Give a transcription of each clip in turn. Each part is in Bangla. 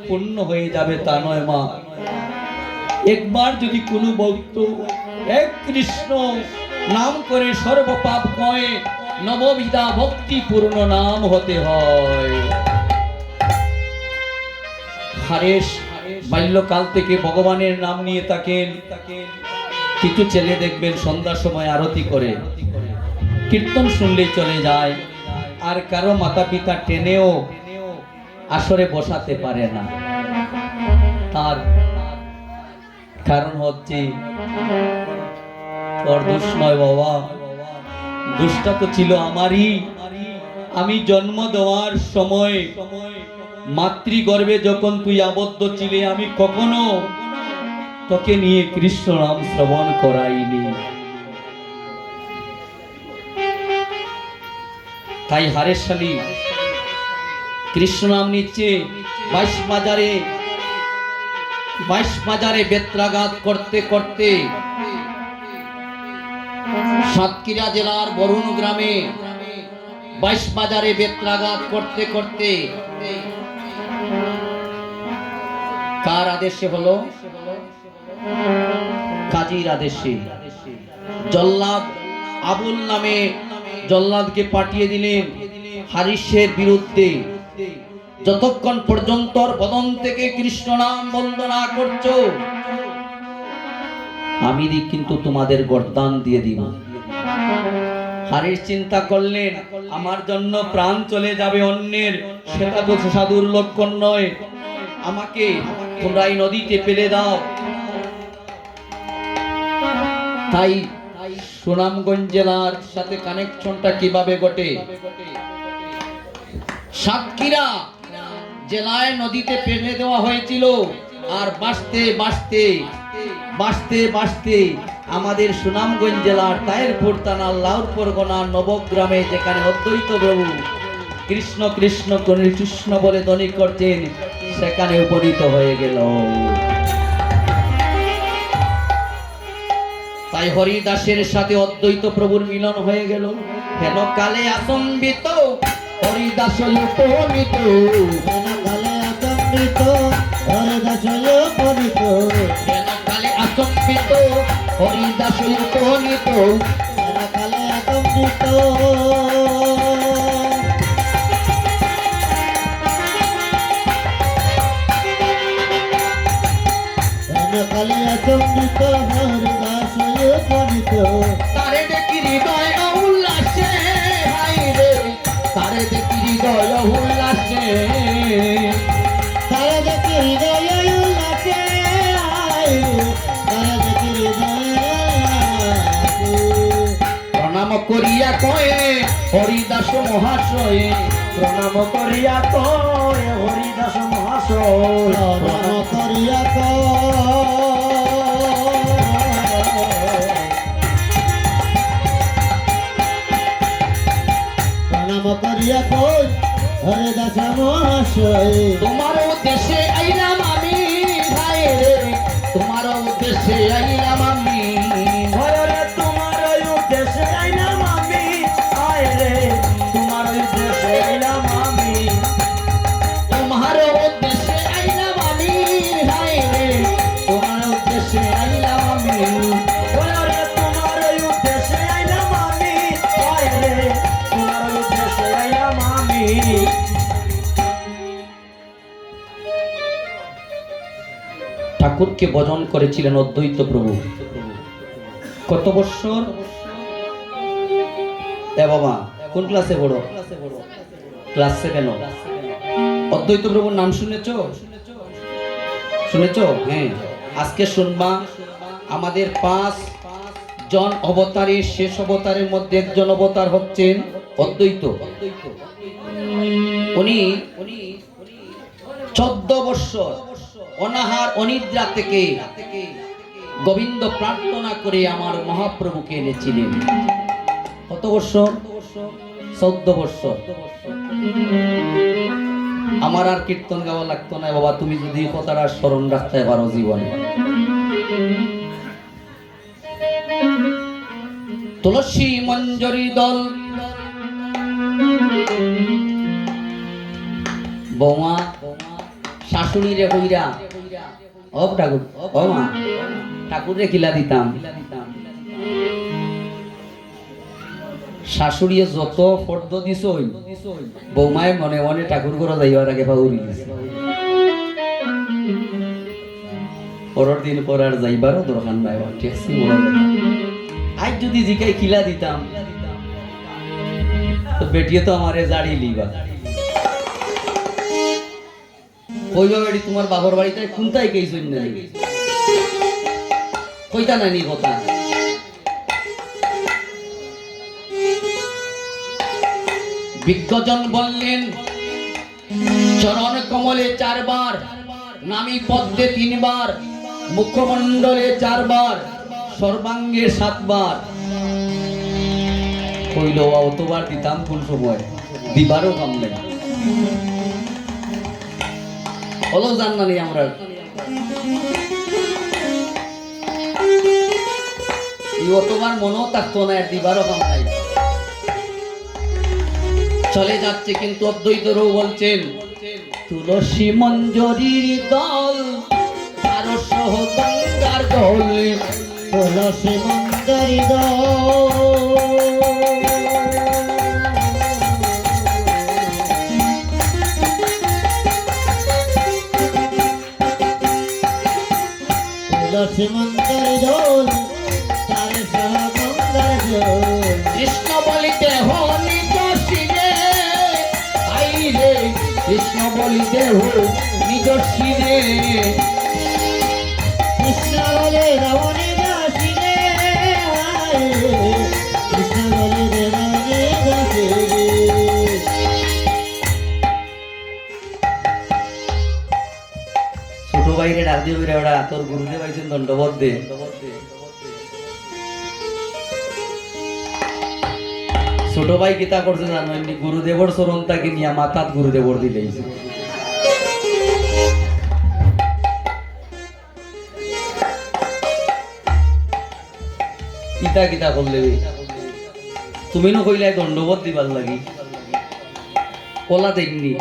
পূর্ণ হয়ে যাবে তা নয় মা। একবার যদি কোনো ভক্ত এক কৃষ্ণ নাম করে সর্বপাপ কয়ে নববিধা ভক্তি পূর্ণ নাম হতে হয়। হারেশ বাল্যকাল থেকে ভগবানের নাম নিয়ে থাকেন। কিছু ছেলে দেখবেন সন্ধ্যার সময় আরতি করে, কীর্তন শুনলেই চলে যায়, আর কারো মাতা পিতা টেনেও আসরে বসাতে পারে না। তার কারণ হচ্ছে তোর দোষ নয় বাবা, দোষটা তো ছিল আমারই। আমি জন্ম দেওয়ার সময় মাতৃগর্ভে যখন তুই আবদ্ধ ছিলে, আমি কখনো তোকে নিয়ে কৃষ্ণ নাম শ্রবণ করাইনি। তাই হারেশালী কৃষ্ণ নাম নিচ্ছে। 22 বাজারে বেত্রাঘাত করতে করতে সাতক্ষীরা জেলার বরুণ গ্রামে 22 বাজারে বেত্রাঘাত করতে করতে কার আদেশে হলো? কাজীর আদেশে। জল্লাদ আবুল নামে জল্লাদকে পাঠিয়ে দিলেন হারিসের বিরুদ্ধে। যতক্ষণ পর্যন্ত বদন থেকে কৃষ্ণ নাম বন্ধ না করছো, আমি কিন্তু তোমাদের গর্দান দিয়ে দিব। হারিস চিন্তা করলেন, আমার জন্য প্রাণ চলে যাবে অন্যের, সেটা তো সাধুর লক্ষণ নয়। আমাকে তোমরা এই নদীতে ফেলে দাও। তাই সুনামগঞ্জ জেলার সাথে কানেকশনটা কিভাবে ঘটে? সাতক্ষীরা জেলায় নদীতে ফেলে দেওয়া হয়েছিল, আর বাঁচতে বাঁচতে বাঁচতে বাঁচতে আমাদের সুনামগঞ্জ জেলার তায়েরপুর থানার লাউর পরগনার নবগ্রামে, যেখানে অদ্বৈত প্রভু কৃষ্ণ কৃষ্ণ কৃষ্ণ বলে ধ্বনি করতেন, সেখানে উপনীত হয়ে গেল। তাই হরিদাসের সাথে অদ্বৈত প্রভুর মিলন হয়ে গেল। হেন কালে আসম্বিত হরিদাস উপনীত, হেন কালে আসম্বিত হরিদাস উপনীত, হেন কালে আসম্বিত হরিদাস উপনীত, হেন কালে আসম্বিত কালে আসম্বিত হরিদাস উপনীত। তারে দেখি হৃদয় উল্লাসে, হাই রে তারে দেখি হৃদয় উল্লাসে, তারে দেখি হৃদয় উল্লাসে, তারে দেখি হৃদয় প্রণাম করিয়া কয়ে হরিদাস মহাশয়, প্রণাম করিয়া কয়ে হরিদাস মহাশয়, প্রণাম করিয়া প্রণাম করিয়া কই হরিদাস মহাশয়, তোমার উদ্দেশ্যে আইলাম আমি, ভাই রে তোমার উদ্দেশ্যে আইলাম আমি, ভয় রে তোমার উদ্দেশ্যে আইলাম আমি, আয় রে তোমার উদ্দেশ্যে আইলাম আমি, তোমার উদ্দেশ্যে আইলাম আমি, ভাই রে তোমার উদ্দেশ্যে আইলাম আমি, ভয় রে তোমার উদ্দেশ্যে আইলাম আমি, আয় রে তোমার উদ্দেশ্যে আইলাম আমি। ঠাকুরকে ভজন করেছিলেন অদ্বৈত প্রভু। কত বছর? এ বাবা, কোন ক্লাসে পড়ো? ক্লাস 7। অদ্বৈত প্রভুর নাম শুনেছো? শুনেছো? হ্যাঁ, আজকে শুনবা। আমাদের 5 জন অবতারের শেষ অবতারের মধ্যে একজন অবতার হচ্ছেন অদ্বৈত। উনি 14 বছর অনাহার অনিদ্রা থেকে গোবিন্দ প্রার্থনা করে আমার মহাপ্রভুকে এনেছিলেন। কত বছর? 14 বছর। আমার আর কীর্তন গাওয়া লাগতো না বাবা, তুমি যদি কথাটা স্মরণ রাখতে পারো জীবনে। তুলসী মঞ্জরি দল বৌমা শাশুড়ি রে কইরা ও ঠাকুর ও মা ঠাকুরে খিলা দিতাম শাশুড়ি যত ফর্দ দিছ বৌমায় মনে মনে ঠাকুর ঘর যাইবার আগে পাউরি দিছে পরের দিন পর আর যাইবারও দরকার নাই ট্যাক্সি আজ যদি জিকাই খিলা দিতাম তো বেটিয়ে তো আমারে জাড়ি লিবা কইবা বেটি তোমার বাবার বাড়িতে কোনটাই গেইছই না কইতা নানি কথা বিজ্ঞজন বললেন চরণ কমলে 4 বার নামি পদ্মে 3 বার মুখমণ্ডলে 4 বার সর্বাঙ্গে 7 বার কইল অতবার দিতাম কোন সময় দিবারও কাম নাই হলো জান্নানি আমরা অতবার মনও থাকতো না দিবারও কাম নাই চলে যাচ্ছে কিন্তু অদ্বৈত রৌ বলছেন তুলসী মঞ্জরির দল আর সহ গঙ্গার দল তুলসী মঞ্জরি তুলসী মঞ্জরি দোল তার সহ গঙ্গার জল কৃষ্ণ বলিতে হলি শিরে আই রে কৃষ্ণ বলিতে হো নিজ শিরে কৃষ্ণ বলে রাবণে দাসিরে কৃষ্ণ বলে রাবণে দাসিরে ছোট ভাইরে ডাক দিয়ে ওরা তোর গুরুদেব আইছেন দণ্ডবোধ দে ছোট ভাই গীতা করছে জানো এমনি গুরুদেবর চরণ তাকে নিয়ে মাথাত গুরুদেবর দিলেইছে গীতা গীতা করলে তুমি নো কইলে দণ্ডবোধ দিবার লাগি কলা দেখনি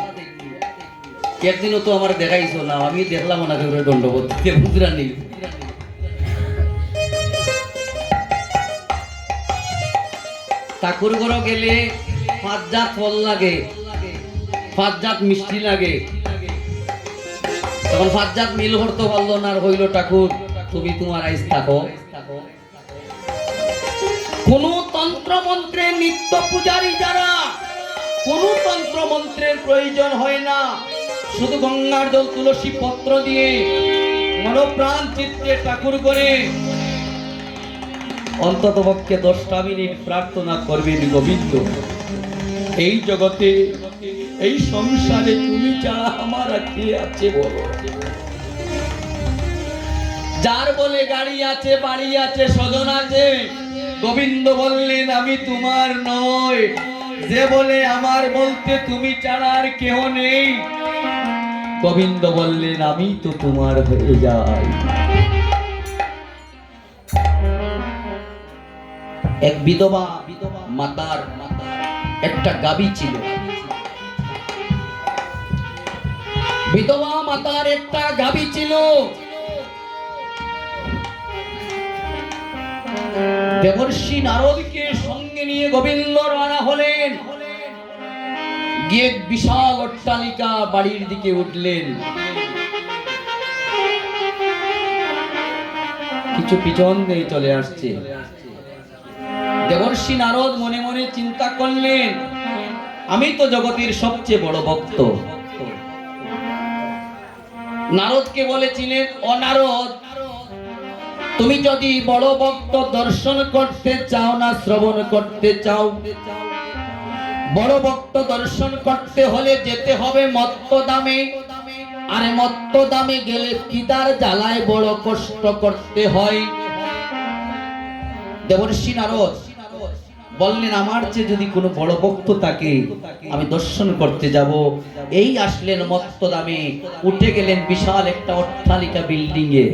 একদিনও তো আমার দেখাইছো না আমি দেখলাম না কেউ দণ্ডবোধ দিতে বুঝরা নেই ঠাকুর ঘর গেলে 5 জাত ফল লাগে 5 জাত মিষ্টি লাগে তখন 5 জাত মিল করতে পারলো না আর হইল ঠাকুর তুমি তোমার আইস থাকো কোন তন্ত্র মন্ত্রের নিত্য পূজারী যারা কোন তন্ত্র মন্ত্রের প্রয়োজন হয় না শুধু গঙ্গার জল তুলসী পত্র দিয়ে মনোপ্রাণ চিত্তে ঠাকুর করে অন্তত পক্ষে 10টা মিনিট প্রার্থনা করবেন গোবিন্দ এই জগতে এই সংসারে তুমি ছাড়া আমার আর কে আছে বলো যার বলে গাড়ি আছে বাড়ি আছে স্বজন আছে গোবিন্দ বললেন আমি তোমার নয় যে বলে আমার বলতে তুমি ছাড়া আর কেহ নেই গোবিন্দ বললেন আমি তো তোমার হয়ে যাই এক বিধবা মাতার একটা গাবি ছিল বিধবা মাতার একটা গাবি ছিল দেবর্ষি নারদকে সঙ্গে নিয়ে গোবিন্দ রওনা হলেন গিয়ে বিশাল অট্টালিকা বাড়ির দিকে উঠলেন কিছু পিছন দিয়ে চলে আসছে দেবর্ষি নারদ মনে মনে চিন্তা করলেন আমি তো জগতের সবচেয়ে বড় ভক্ত নারদকে বলেছিলেন ও নারদ তুমি যদি বড় ভক্ত দর্শন করতে চাও না শ্রবণ করতে চাও বড় ভক্ত দর্শন করতে হলে যেতে হবে মত্তদামে আর মত্তদামে গেলে পিতার জ্বালায় বড় কষ্ট করতে হয় দেবর্ষি নারদ বললেন আমার চেয়ে যদি কোনো বড় ভক্ত থাকে আমি দর্শন করতে যাব এই আসলেন মত্তদামে উঠে গেলেন বিশাল একটা অট্টালিকা বিল্ডিং এ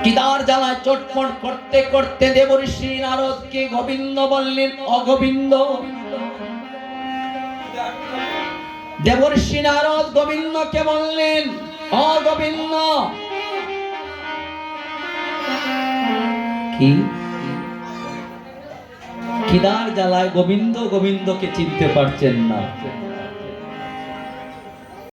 কিদার জ্বালায় চটপট করতে করতে দেবর্ষি নারদকে গোবিন্দ বললেন অগোবিন্দ দেবর্ষি নারদ গোবিন্দকে বললেন, অ গোবিন্দ, কি খিদার জ্বালায় গোবিন্দকে চিনতে পারছেন না।